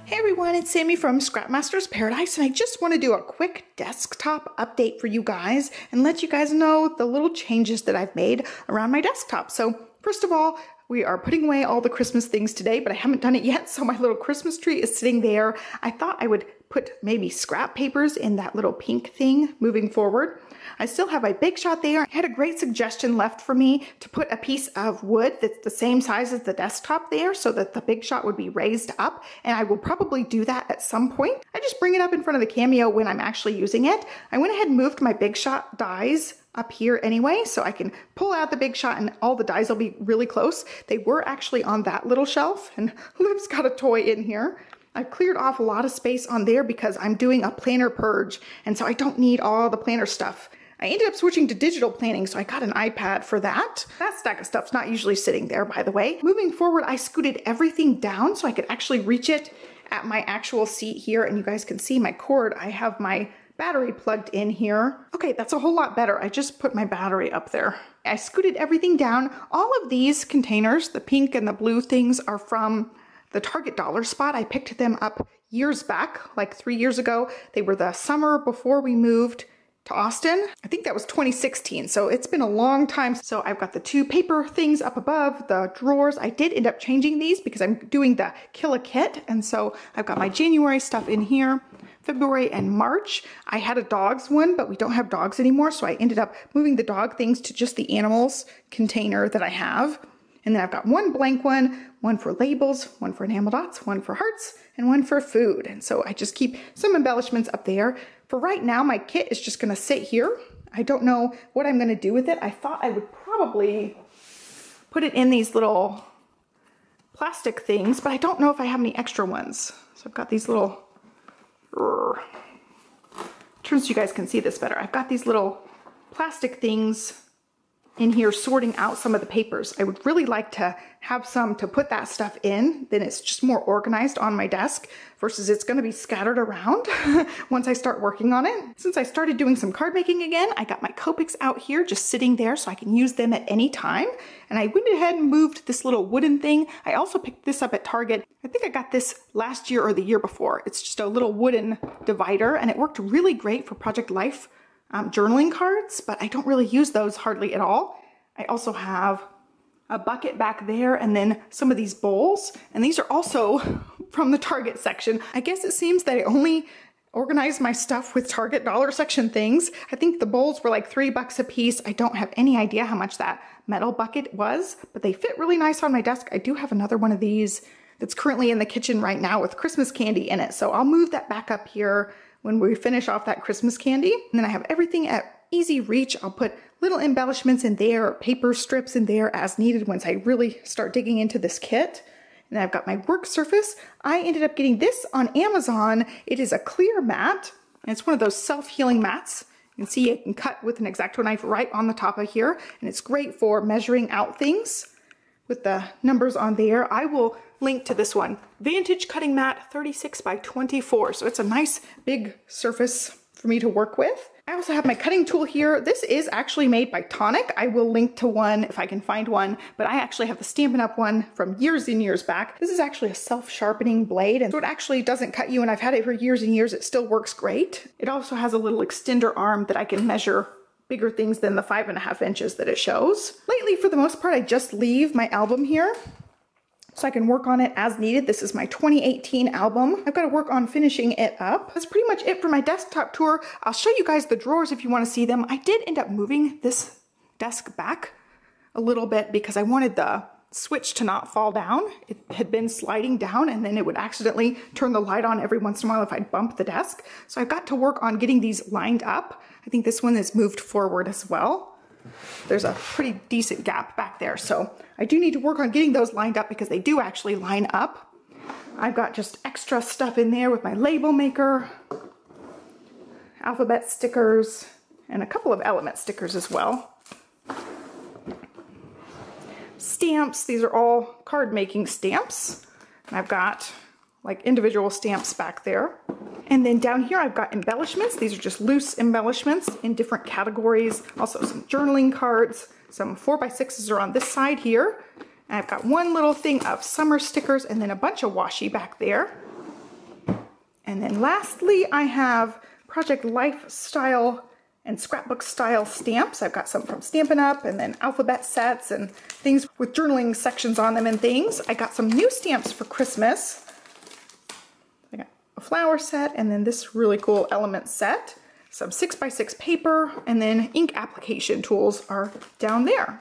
Hey everyone, it's Sammy from Scrapmaster's Paradise, and I just want to do a quick desktop update for you guys and let you guys know the little changes that I've made around my desktop. So first of all, we are putting away all the Christmas things today, but I haven't done it yet, so my little Christmas tree is sitting there. I thought I would put maybe scrap papers in that little pink thing moving forward. I still have my Big Shot there. I had a great suggestion left for me to put a piece of wood that's the same size as the desktop there so that the Big Shot would be raised up, and I will probably do that at some point. I just bring it up in front of the Cameo when I'm actually using it. I went ahead and moved my Big Shot dies up here anyway, so I can pull out the Big Shot and all the dies will be really close. They were actually on that little shelf, and Liv's got a toy in here. I've cleared off a lot of space on there because I'm doing a planner purge, and so I don't need all the planner stuff. I ended up switching to digital planning, so I got an iPad for that. That stack of stuff's not usually sitting there, by the way. Moving forward, I scooted everything down so I could actually reach it at my actual seat here, and you guys can see my cord. I have my battery plugged in here. Okay, that's a whole lot better. I just put my battery up there. I scooted everything down. All of these containers, the pink and the blue things, are from the Target dollar spot. I picked them up years back, like 3 years ago. They were the summer before we moved to Austin. I think that was 2016, so it's been a long time. So I've got the two paper things up above, the drawers. I did end up changing these because I'm doing the Kill a Kit, and so I've got my January stuff in here. February and March, I had a dogs one, but we don't have dogs anymore, so I ended up moving the dog things to just the animals container that I have. And then I've got one blank one for labels, one for enamel dots, one for hearts, and one for food. And so I just keep some embellishments up there. For right now, my kit is just gonna sit here. I don't know what I'm gonna do with it. I thought I would probably put it in these little plastic things, but I don't know if I have any extra ones. So I've got these little, turns so you guys can see this better. I've got these little plastic things in here sorting out some of the papers. I would really like to have some to put that stuff in, then it's just more organized on my desk versus it's gonna be scattered around once I start working on it. Since I started doing some card making again, I got my Copics out here just sitting there so I can use them at any time. And I went ahead and moved this little wooden thing. I also picked this up at Target. I think I got this last year or the year before. It's just a little wooden divider, and it worked really great for Project Life journaling cards, but I don't really use those hardly at all. I also have a bucket back there and then some of these bowls, and these are also from the Target section. I guess it seems that I only organize my stuff with Target dollar section things. I think the bowls were like $3 a piece. I don't have any idea how much that metal bucket was, but they fit really nice on my desk. I do have another one of these that's currently in the kitchen right now with Christmas candy in it, so I'll move that back up here when we finish off that Christmas candy. And then I have everything at easy reach. I'll put little embellishments in there, paper strips in there as needed once I really start digging into this kit. And then I've got my work surface. I ended up getting this on Amazon. It is a clear mat, and it's one of those self-healing mats. You can see it can cut with an X-Acto knife right on the top of here, and it's great for measuring out things with the numbers on there. I will link to this one. Vantage cutting mat, 36 by 24. So it's a nice big surface for me to work with. I also have my cutting tool here. This is actually made by Tonic. I will link to one if I can find one, but I actually have the Stampin' Up! One from years and years back. This is actually a self-sharpening blade, and so it actually doesn't cut you, and I've had it for years and years. It still works great. It also has a little extender arm that I can measure bigger things than the 5.5 inches that it shows. Lately, for the most part, I just leave my album here so I can work on it as needed. This is my 2018 album. I've got to work on finishing it up. That's pretty much it for my desktop tour. I'll show you guys the drawers if you want to see them. I did end up moving this desk back a little bit because I wanted the switch to not fall down. It had been sliding down, and then it would accidentally turn the light on every once in a while if I'd bump the desk. So I've got to work on getting these lined up. I think this one is moved forward as well. There's a pretty decent gap back there, so I do need to work on getting those lined up because they do actually line up. I've got just extra stuff in there with my label maker, alphabet stickers, and a couple of element stickers as well. Stamps, these are all card making stamps. And I've got like individual stamps back there. And then down here I've got embellishments. These are just loose embellishments in different categories. Also some journaling cards, some 4x6s are on this side here. And I've got one little thing of summer stickers and then a bunch of washi back there. And then lastly, I have Project Lifestyle and Scrapbook style stamps. I've got some from Stampin' Up! And then alphabet sets and things with journaling sections on them and things. I got some new stamps for Christmas. I got a flower set and then this really cool element set. Some 6x6 paper and then ink application tools are down there.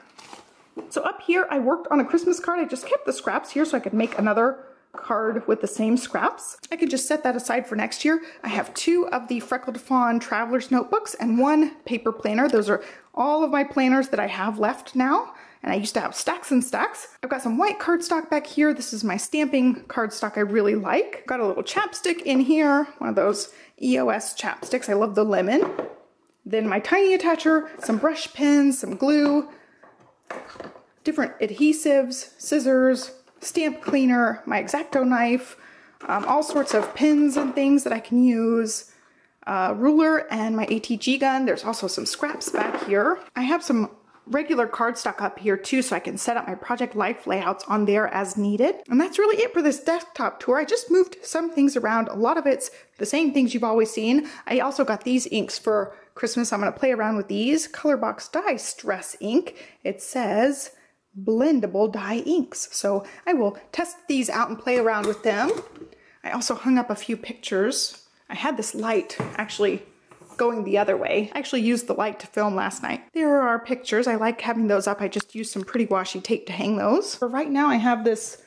So up here I worked on a Christmas card. I just kept the scraps here so I could make another card with the same scraps. I could just set that aside for next year. I have 2 of the Freckled Fawn Traveler's Notebooks and 1 paper planner. Those are all of my planners that I have left now. And I used to have stacks and stacks. I've got some white cardstock back here. This is my stamping cardstock I really like. Got a little chapstick in here, one of those EOS chapsticks. I love the lemon. Then my tiny attacher, some brush pens, some glue, different adhesives, scissors, stamp cleaner, my X-Acto knife, all sorts of pins and things that I can use, ruler and my ATG gun. There's also some scraps back here. I have some regular cardstock up here too, so I can set up my Project Life layouts on there as needed. And that's really it for this desktop tour. I just moved some things around. A lot of it's the same things you've always seen. I also got these inks for Christmas. I'm going to play around with these. Colorbox Dye Stress ink. It says blendable dye inks. So I will test these out and play around with them. I also hung up a few pictures. I had this light actually going the other way. I actually used the light to film last night. There are our pictures. I like having those up. I just used some pretty washi tape to hang those. For right now I have this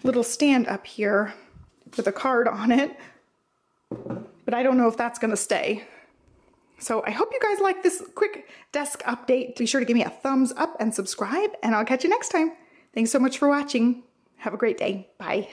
little stand up here with a card on it, but I don't know if that's gonna stay. So I hope you guys like this quick desk update. Be sure to give me a thumbs up and subscribe, and I'll catch you next time. Thanks so much for watching. Have a great day. Bye.